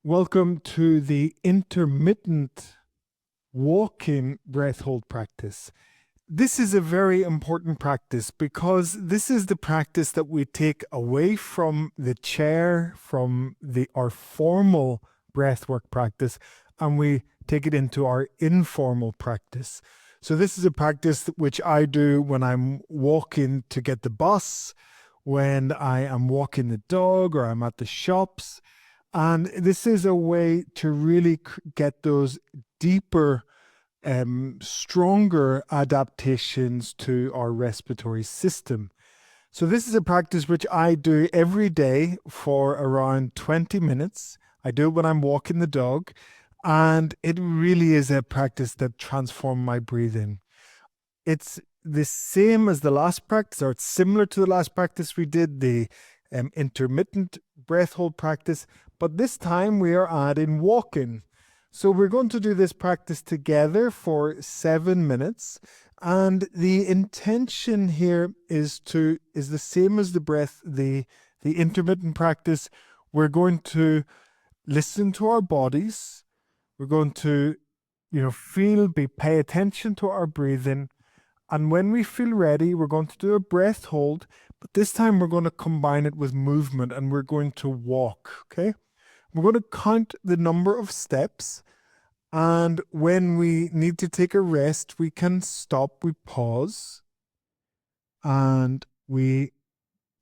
Welcome to the intermittent walking breath hold practice. This is a very important practice because this is the practice that we take away from the chair, from our formal breathwork practice, and we take it into our informal practice. So this is a practice which I do when I'm walking to get the bus, when I am walking the dog, or I'm at the shops. And this is a way to really get those deeper, stronger adaptations to our respiratory system. So, this is a practice which I do every day for around 20 minutes. I do it when I'm walking the dog, and it really is a practice that transforms my breathing. It's the same as the last practice, or it's similar to the last practice we did, the intermittent breath hold practice, but this time we are adding walking. So we're going to do this practice together for 7 minutes. And the intention here is the same as the breath, the intermittent practice. We're going to listen to our bodies. We're going to, pay attention to our breathing. And when we feel ready, we're going to do a breath hold, but this time we're going to combine it with movement and we're going to walk. Okay. We're going to count the number of steps. And when we need to take a rest, we can stop, we pause, and we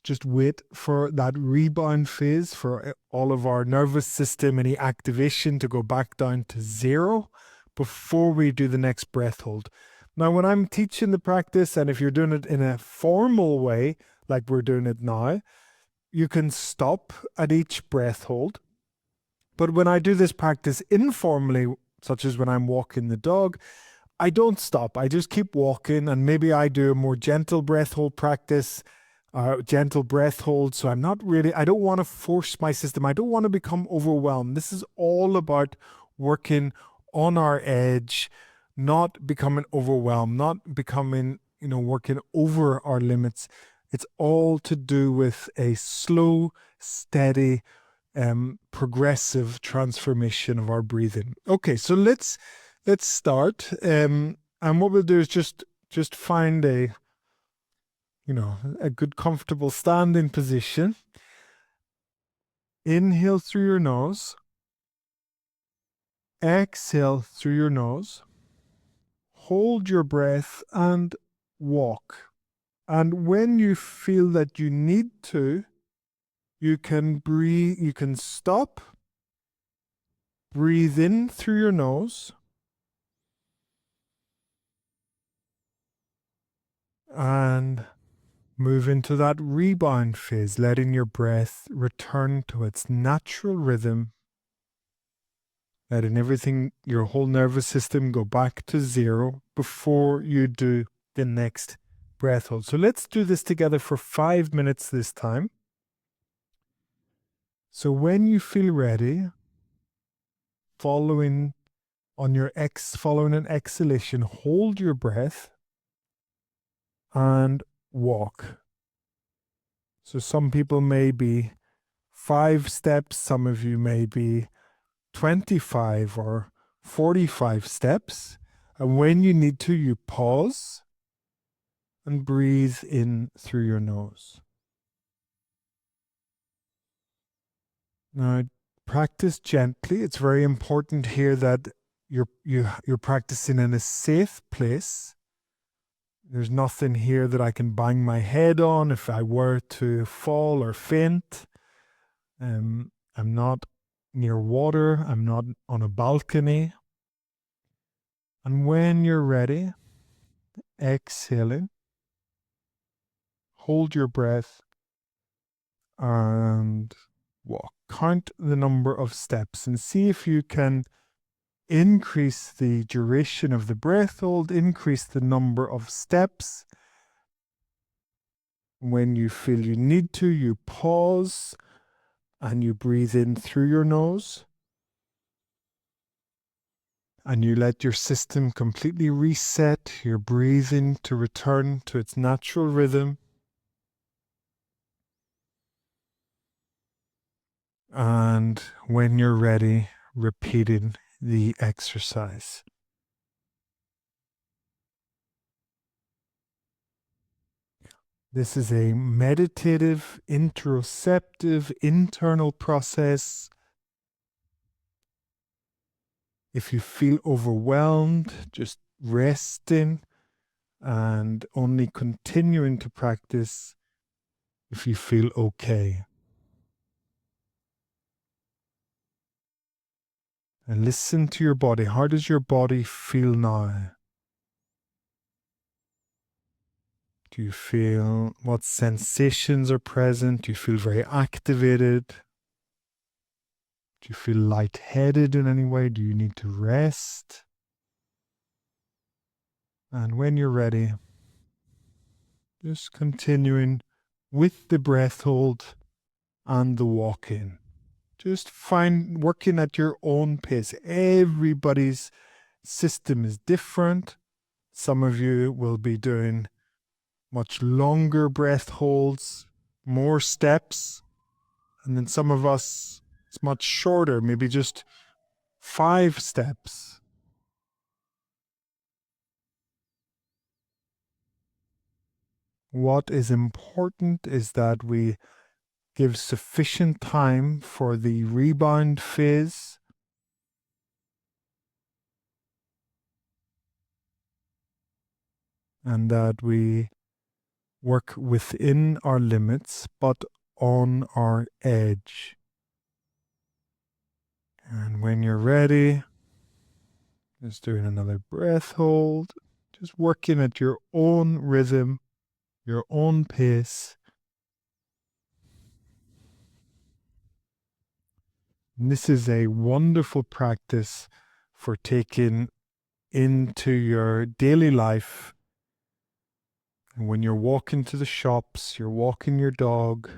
just wait for that rebound phase for all of our nervous system, any activation to go back down to zero before we do the next breath hold. Now, when I'm teaching the practice, and if you're doing it in a formal way, like we're doing it now, you can stop at each breath hold. But when I do this practice informally, such as when I'm walking the dog, I don't stop. I just keep walking, and maybe I do a more gentle breath hold practice, gentle breath hold. So I don't want to force my system. I don't want to become overwhelmed. This is all about working on our edge, not becoming overwhelmed, not becoming, working over our limits. It's all to do with a slow, steady, progressive transformation of our breathing. Okay, so let's start. And what we'll do is just find a good comfortable standing position. Inhale through your nose. Exhale through your nose. Hold your breath and walk. And when you feel that you need to, you can breathe, you can stop, breathe in through your nose, and move into that rebound phase, letting your breath return to its natural rhythm, letting everything, your whole nervous system go back to zero before you do the next breath hold. So let's do this together for 5 minutes this time. So when you feel ready, following an exhalation, hold your breath and walk. So some people may be 5 steps, some of you may be 25 or 45 steps. And when you need to, you pause and breathe in through your nose. Now, practice gently. It's very important here that you're practicing in a safe place. There's nothing here that I can bang my head on if I were to fall or faint. I'm not near water. I'm not on a balcony. And when you're ready, exhaling, hold your breath and walk. Count the number of steps and see if you can increase the duration of the breath hold, increase the number of steps. When you feel you need to, you pause and you breathe in through your nose. And you let your system completely reset, your breathing to return to its natural rhythm. And when you're ready, repeating the exercise. This is a meditative, interoceptive, internal process. If you feel overwhelmed, just resting and only continuing to practice if you feel okay. And listen to your body. How does your body feel now? Do you feel what sensations are present? Do you feel very activated? Do you feel lightheaded in any way? Do you need to rest? And when you're ready, just continuing with the breath hold and the walk in. Just working at your own pace. Everybody's system is different. Some of you will be doing much longer breath holds, more steps. And then some of us, it's much shorter, maybe just 5 steps. What is important is that we give sufficient time for the rebound phase and that we work within our limits but on our edge. And when you're ready, just doing another breath hold, just working at your own rhythm, your own pace. And this is a wonderful practice for taking into your daily life. And when you're walking to the shops, you're walking your dog.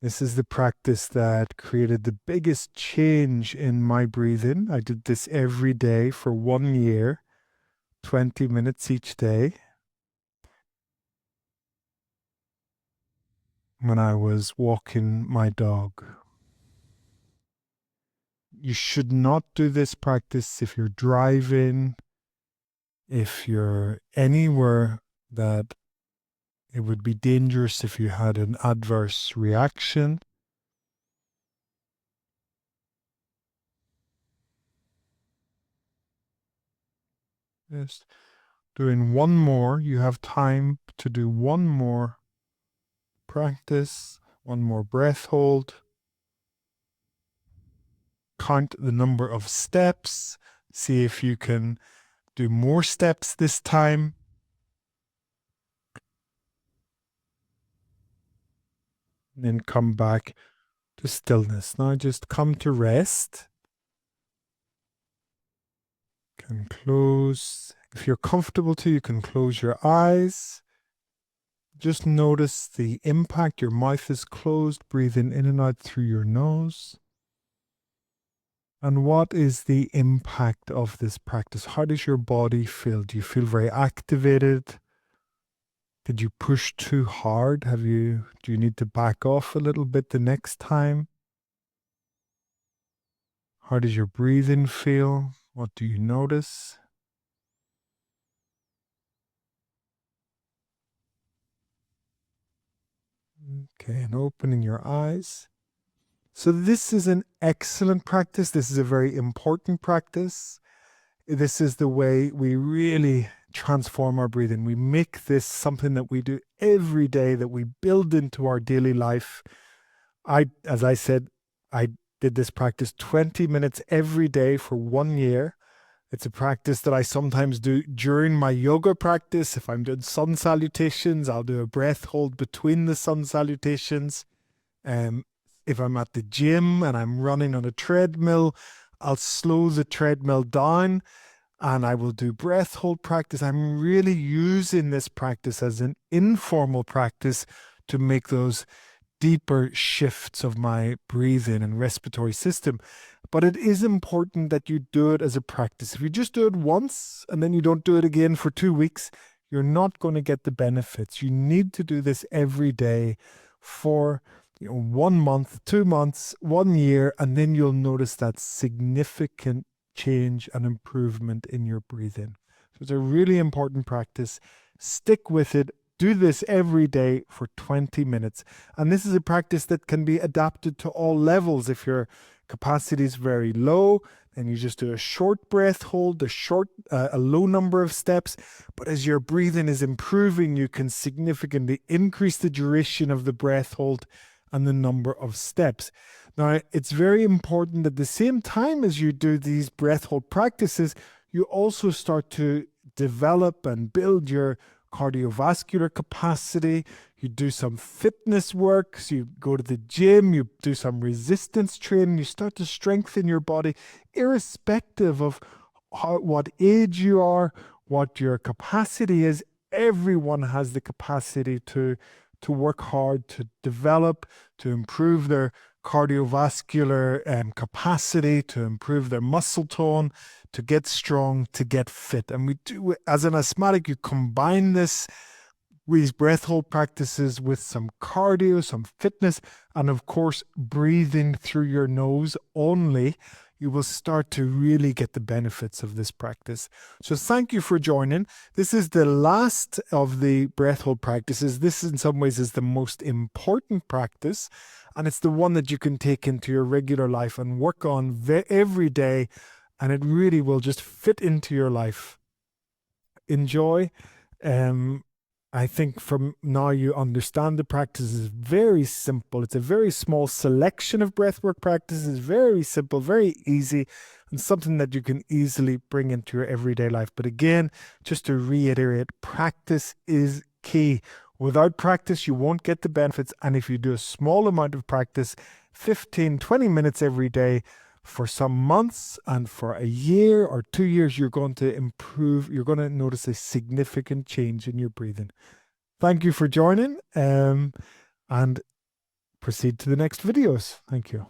This is the practice that created the biggest change in my breathing. I did this every day for 1 year, 20 minutes each day. When I was walking my dog. You should not do this practice if you're driving, if you're anywhere that it would be dangerous if you had an adverse reaction. Just doing one more. You have time to do one more practice, one more breath hold. Count the number of steps. See if you can do more steps this time. And then come back to stillness. Now just come to rest. Can close. If you're comfortable to, you can close your eyes. Just notice the impact. Your mouth is closed, breathing in and out through your nose. And what is the impact of this practice? How does your body feel? Do you feel very activated? Did you push too hard? Do you need to back off a little bit the next time? How does your breathing feel? What do you notice? Okay, and opening your eyes. So this is an excellent practice. This is a very important practice. This is the way we really transform our breathing. We make this something that we do every day, that we build into our daily life. As I said, I did this practice 20 minutes every day for 1 year. It's a practice that I sometimes do during my yoga practice. If I'm doing sun salutations, I'll do a breath hold between the sun salutations. If I'm at the gym and I'm running on a treadmill, I'll slow the treadmill down and I will do breath hold practice. I'm really using this practice as an informal practice to make those deeper shifts of my breathing and respiratory system. But it is important that you do it as a practice. If you just do it once and then you don't do it again for 2 weeks, you're not going to get the benefits. You need to do this every day for 1 month, 2 months, 1 year, and then you'll notice that significant change and improvement in your breathing. So it's a really important practice. Stick with it. Do this every day for 20 minutes. And this is a practice that can be adapted to all levels. If your capacity is very low, then you just do a short breath hold, a low number of steps. But as your breathing is improving, you can significantly increase the duration of the breath hold and the number of steps. Now, it's very important at the same time as you do these breath hold practices, you also start to develop and build your cardiovascular capacity. You do some fitness work, so you go to the gym, you do some resistance training, you start to strengthen your body, irrespective of what age you are, what your capacity is. Everyone has the capacity to work hard, to develop, to improve their cardiovascular capacity, to improve their muscle tone, to get strong, to get fit. And we do, as an asthmatic, you combine these breath hold practices with some cardio, some fitness, and of course, breathing through your nose only. You will start to really get the benefits of this practice. So thank you for joining. This is the last of the breath hold practices. This in some ways is the most important practice, and it's the one that you can take into your regular life and work on every day, and it really will just fit into your life. Enjoy. I think from now you understand the practice is very simple. It's a very small selection of breathwork practices, very simple, very easy, and something that you can easily bring into your everyday life. But again, just to reiterate, practice is key. Without practice, you won't get the benefits. And if you do a small amount of practice, 15, 20 minutes every day, for some months and for a year or 2 years, you're going to improve. You're going to notice a significant change in your breathing. Thank you for joining, and proceed to the next videos. Thank you.